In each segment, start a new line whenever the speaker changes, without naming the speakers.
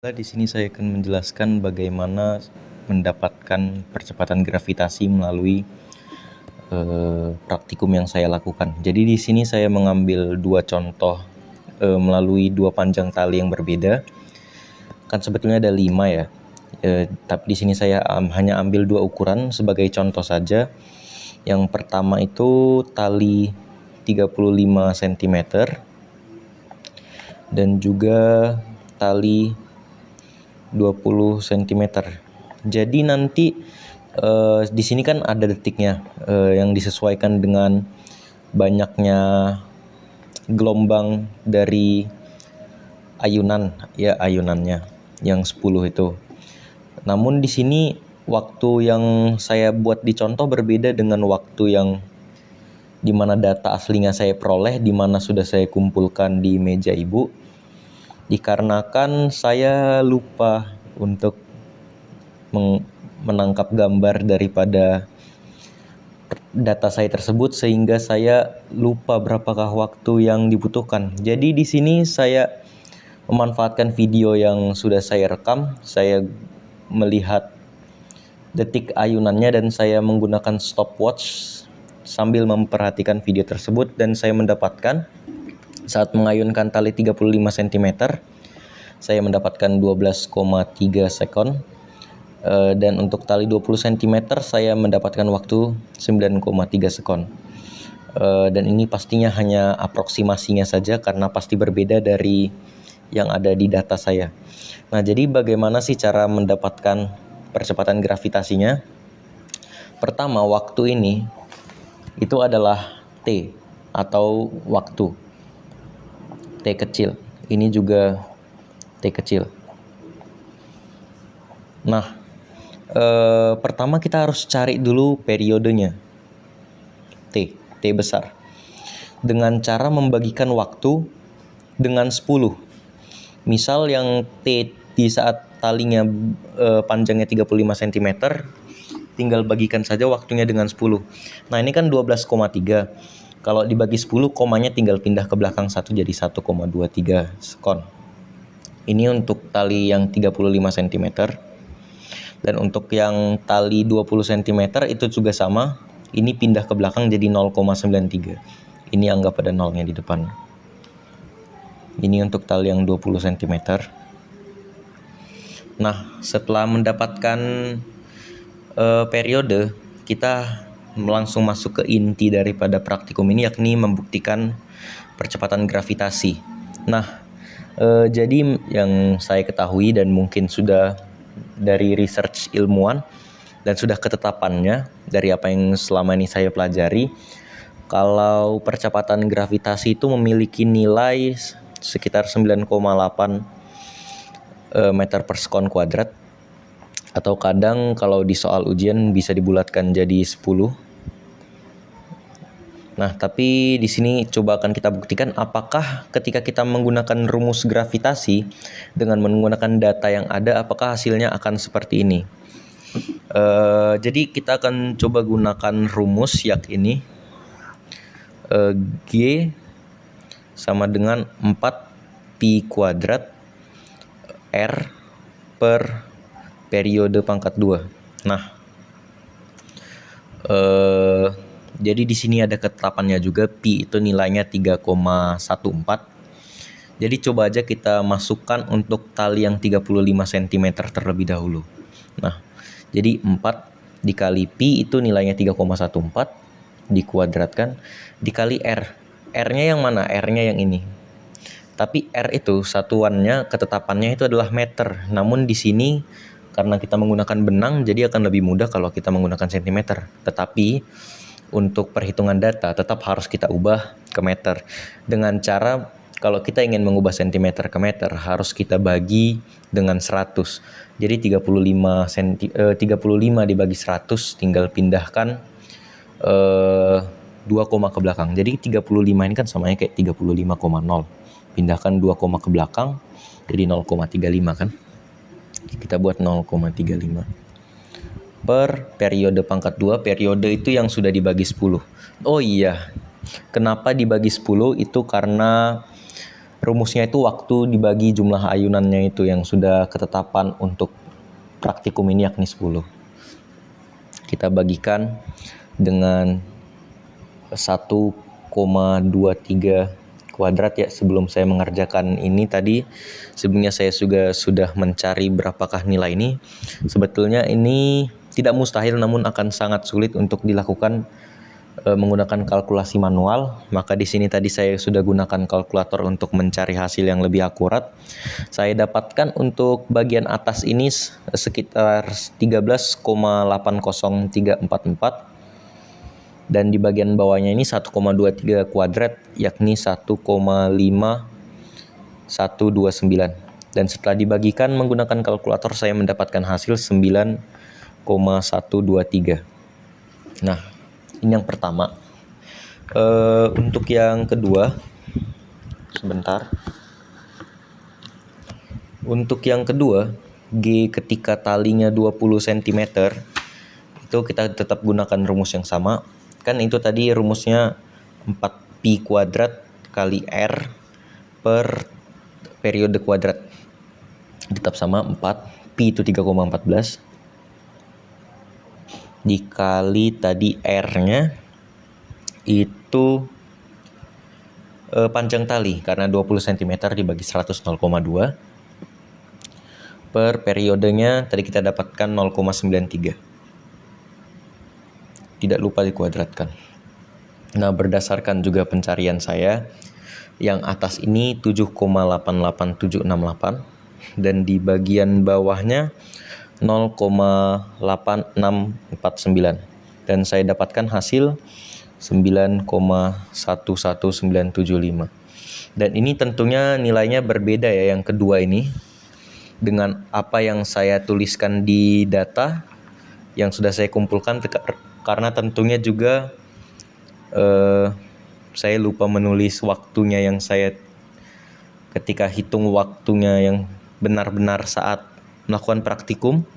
Di sini saya akan menjelaskan bagaimana mendapatkan percepatan gravitasi melalui praktikum yang saya lakukan. Jadi di sini saya mengambil dua contoh melalui dua panjang tali yang berbeda. Kan sebetulnya ada 5 ya. Tapi di sini saya hanya ambil dua ukuran sebagai contoh saja. Yang pertama itu tali 35 cm dan juga tali 20 cm. Jadi nanti di sini kan ada detiknya yang disesuaikan dengan banyaknya gelombang dari ayunannya yang 10 itu. Namun di sini waktu yang saya buat di contoh berbeda dengan waktu yang dimana data aslinya saya peroleh, dimana sudah saya kumpulkan di meja ibu. Dikarenakan saya lupa untuk menangkap gambar daripada data saya tersebut, sehingga saya lupa berapakah waktu yang dibutuhkan. Jadi di sini saya memanfaatkan video yang sudah saya rekam. Saya melihat detik ayunannya dan saya menggunakan stopwatch sambil memperhatikan video tersebut, dan saya mendapatkan saat mengayunkan tali 35 cm saya mendapatkan 12,3 sekon, dan untuk tali 20 cm saya mendapatkan waktu 9,3 sekon. Dan ini pastinya hanya aproksimasinya saja karena pasti berbeda dari yang ada di data saya. Nah, jadi bagaimana sih cara mendapatkan percepatan gravitasinya? Pertama, waktu ini itu adalah T atau waktu T kecil. Ini juga T kecil. Nah, pertama kita harus cari dulu periodenya T besar, dengan cara membagikan waktu dengan 10. Misal yang T di saat talinya panjangnya 35 cm, tinggal bagikan saja waktunya dengan 10. Nah, ini kan 12,3. Kalau dibagi 10, komanya tinggal pindah ke belakang 1 jadi 1,23 sekon. Ini untuk tali yang 35 cm. Dan untuk yang tali 20 cm itu juga sama. Ini pindah ke belakang jadi 0,93. Ini anggap ada nolnya di depan. Ini untuk tali yang 20 cm. Nah, setelah mendapatkan periode, kita langsung masuk ke inti daripada praktikum ini, yakni membuktikan percepatan gravitasi. Nah, jadi yang saya ketahui dan mungkin sudah dari research ilmuwan dan sudah ketetapannya dari apa yang selama ini saya pelajari, kalau percepatan gravitasi itu memiliki nilai sekitar 9,8 meter per sekon kuadrat, atau kadang kalau di soal ujian bisa dibulatkan jadi 10. Nah, tapi di sini coba akan kita buktikan apakah ketika kita menggunakan rumus gravitasi dengan menggunakan data yang ada, apakah hasilnya akan seperti ini. Jadi kita akan coba gunakan rumus ini. G sama dengan 4 pi kuadrat R per periode pangkat 2. Nah, jadi di sini ada ketetapannya juga, pi itu nilainya 3,14. Jadi coba aja kita masukkan untuk tali yang 35 cm terlebih dahulu. Nah, jadi 4 dikali pi itu nilainya 3,14 dikuadratkan dikali R. R-nya yang mana? R-nya yang ini. Tapi R itu satuannya, ketetapannya itu adalah meter. Namun di sini karena kita menggunakan benang, jadi akan lebih mudah kalau kita menggunakan cm. Tetapi untuk perhitungan data tetap harus kita ubah ke meter. Dengan cara kalau kita ingin mengubah cm ke meter, harus kita bagi dengan 100. Jadi 35 dibagi 100, tinggal pindahkan 2 koma ke belakang. Jadi 35 ini kan samanya kayak 35,0. Pindahkan 2 koma ke belakang jadi 0,35 kan. Kita buat 0,35 per periode pangkat 2. Periode itu yang sudah dibagi 10. Oh iya, kenapa dibagi 10? Itu karena rumusnya itu waktu dibagi jumlah ayunannya itu yang sudah ketetapan untuk praktikum ini, yakni 10. Kita bagikan dengan 1,23 kuadrat ya. Sebelum saya mengerjakan ini tadi, sebelumnya saya juga sudah mencari berapakah nilai ini. Sebetulnya ini tidak mustahil, namun akan sangat sulit untuk dilakukan menggunakan kalkulasi manual. Maka di sini tadi saya sudah gunakan kalkulator untuk mencari hasil yang lebih akurat. Saya dapatkan untuk bagian atas ini sekitar 13,80344, dan di bagian bawahnya ini 1,23 kuadrat, yakni 1,5129. Dan setelah dibagikan menggunakan kalkulator, saya mendapatkan hasil 9,123. Nah, ini yang pertama. Untuk yang kedua, sebentar. Untuk yang kedua, G ketika talinya 20 cm, itu kita tetap gunakan rumus yang sama. Kan itu tadi rumusnya 4pi kuadrat kali R per periode kuadrat. Tetap sama, 4pi itu 3,14 dikali tadi R-nya itu panjang tali, karena 20 cm dibagi 100, 0,2 per periodenya tadi kita dapatkan 0,93. Tidak lupa dikuadratkan. Nah, berdasarkan juga pencarian saya, yang atas ini 7,88768 dan di bagian bawahnya 0,8649, dan saya dapatkan hasil 9,11975. Dan ini tentunya nilainya berbeda ya, yang kedua ini dengan apa yang saya tuliskan di data yang sudah saya kumpulkan, karena tentunya juga saya lupa menulis waktunya yang saya ketika hitung waktunya yang benar-benar saat melakukan praktikum.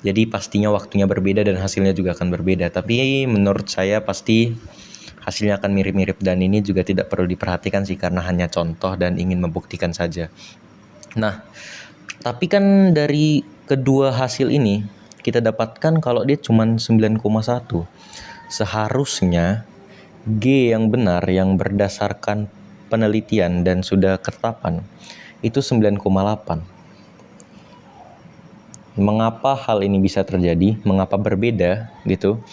Jadi pastinya waktunya berbeda dan hasilnya juga akan berbeda. Tapi menurut saya pasti hasilnya akan mirip-mirip, dan ini juga tidak perlu diperhatikan sih, karena hanya contoh dan ingin membuktikan saja. Nah, tapi kan dari kedua hasil ini kita dapatkan kalau dia cuma 9,1. Seharusnya G yang benar, yang berdasarkan penelitian dan sudah ketetapan, itu 9,8. Mengapa hal ini bisa terjadi? Mengapa berbeda gitu?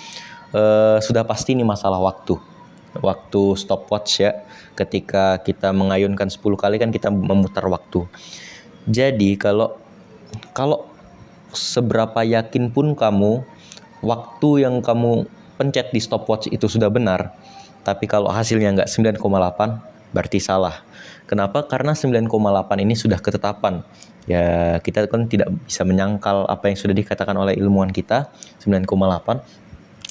Sudah pasti ini masalah waktu stopwatch ya. Ketika kita mengayunkan 10 kali kan kita memutar waktu. Jadi kalau seberapa yakin pun kamu waktu yang kamu pencet di stopwatch itu sudah benar, tapi kalau hasilnya nggak 9,8, berarti salah. Kenapa? Karena 9,8 ini sudah ketetapan. Ya, kita kan tidak bisa menyangkal apa yang sudah dikatakan oleh ilmuwan kita, 9,8.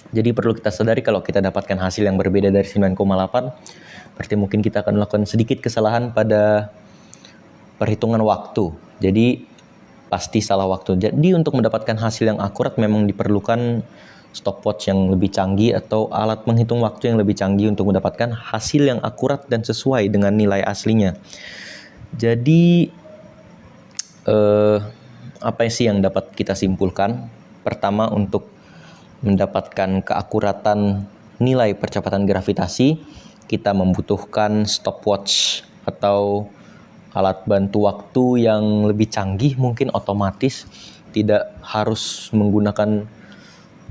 Jadi perlu kita sadari kalau kita dapatkan hasil yang berbeda dari 9,8, berarti mungkin kita akan melakukan sedikit kesalahan pada perhitungan waktu. Jadi pasti salah waktu. Jadi untuk mendapatkan hasil yang akurat memang diperlukan stopwatch yang lebih canggih atau alat menghitung waktu yang lebih canggih untuk mendapatkan hasil yang akurat dan sesuai dengan nilai aslinya. Jadi apa sih yang dapat kita simpulkan? Pertama, untuk mendapatkan keakuratan nilai percepatan gravitasi, kita membutuhkan stopwatch atau alat bantu waktu yang lebih canggih, mungkin otomatis, tidak harus menggunakan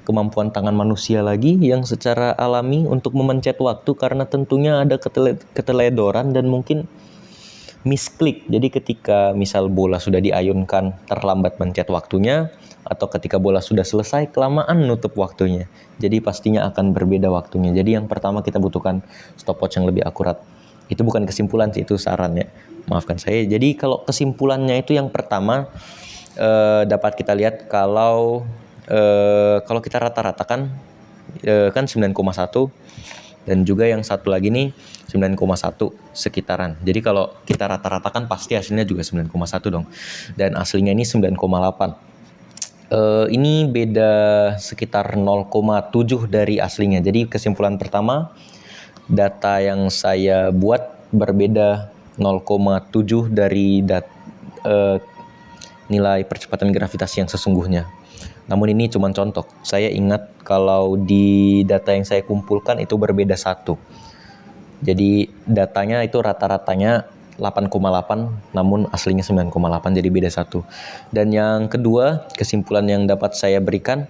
kemampuan tangan manusia lagi yang secara alami untuk memencet waktu, karena tentunya ada keteledoran dan mungkin misklik. Jadi ketika misal bola sudah diayunkan terlambat mencet waktunya, atau ketika bola sudah selesai kelamaan nutup waktunya, jadi pastinya akan berbeda waktunya. Jadi yang pertama kita butuhkan stopwatch yang lebih akurat. Itu bukan kesimpulan sih, itu saran ya, maafkan saya. Jadi kalau kesimpulannya itu yang pertama, dapat kita lihat kalau kita rata-ratakan kan 9,1, dan juga yang satu lagi nih 9,1 sekitaran. Jadi kalau kita rata-ratakan pasti hasilnya juga 9,1 dong. Dan aslinya ini 9,8. Ini beda sekitar 0,7 dari aslinya. Jadi kesimpulan pertama, data yang saya buat berbeda 0,7 dari nilai percepatan gravitasi yang sesungguhnya. Namun ini cuma contoh. Saya ingat kalau di data yang saya kumpulkan itu berbeda 1. Jadi datanya itu rata-ratanya 8,8, namun aslinya 9,8, jadi beda 1. Dan yang kedua, kesimpulan yang dapat saya berikan,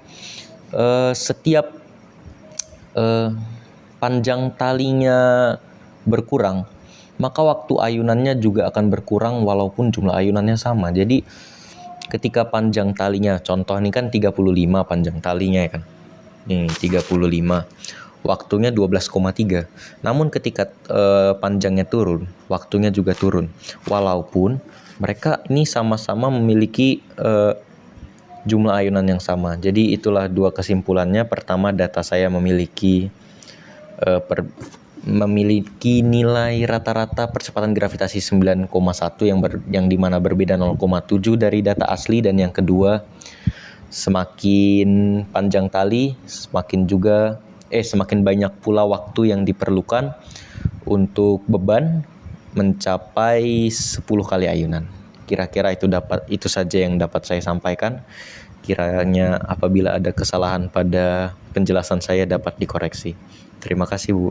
setiap panjang talinya berkurang, maka waktu ayunannya juga akan berkurang walaupun jumlah ayunannya sama. Jadi ketika panjang talinya, contoh ini kan 35 panjang talinya ya kan. Nih 35. Waktunya 12,3. Namun ketika panjangnya turun, waktunya juga turun. Walaupun mereka ini sama-sama memiliki jumlah ayunan yang sama. Jadi itulah dua kesimpulannya. Pertama, data saya memiliki nilai rata-rata percepatan gravitasi 9,1 yang dimana berbeda 0,7 dari data asli. Dan yang kedua, semakin panjang tali, semakin banyak pula waktu yang diperlukan untuk beban mencapai 10 kali ayunan. Kira-kira itu saja yang dapat saya sampaikan. Kiranya apabila ada kesalahan pada penjelasan saya dapat dikoreksi. Terima kasih, Bu.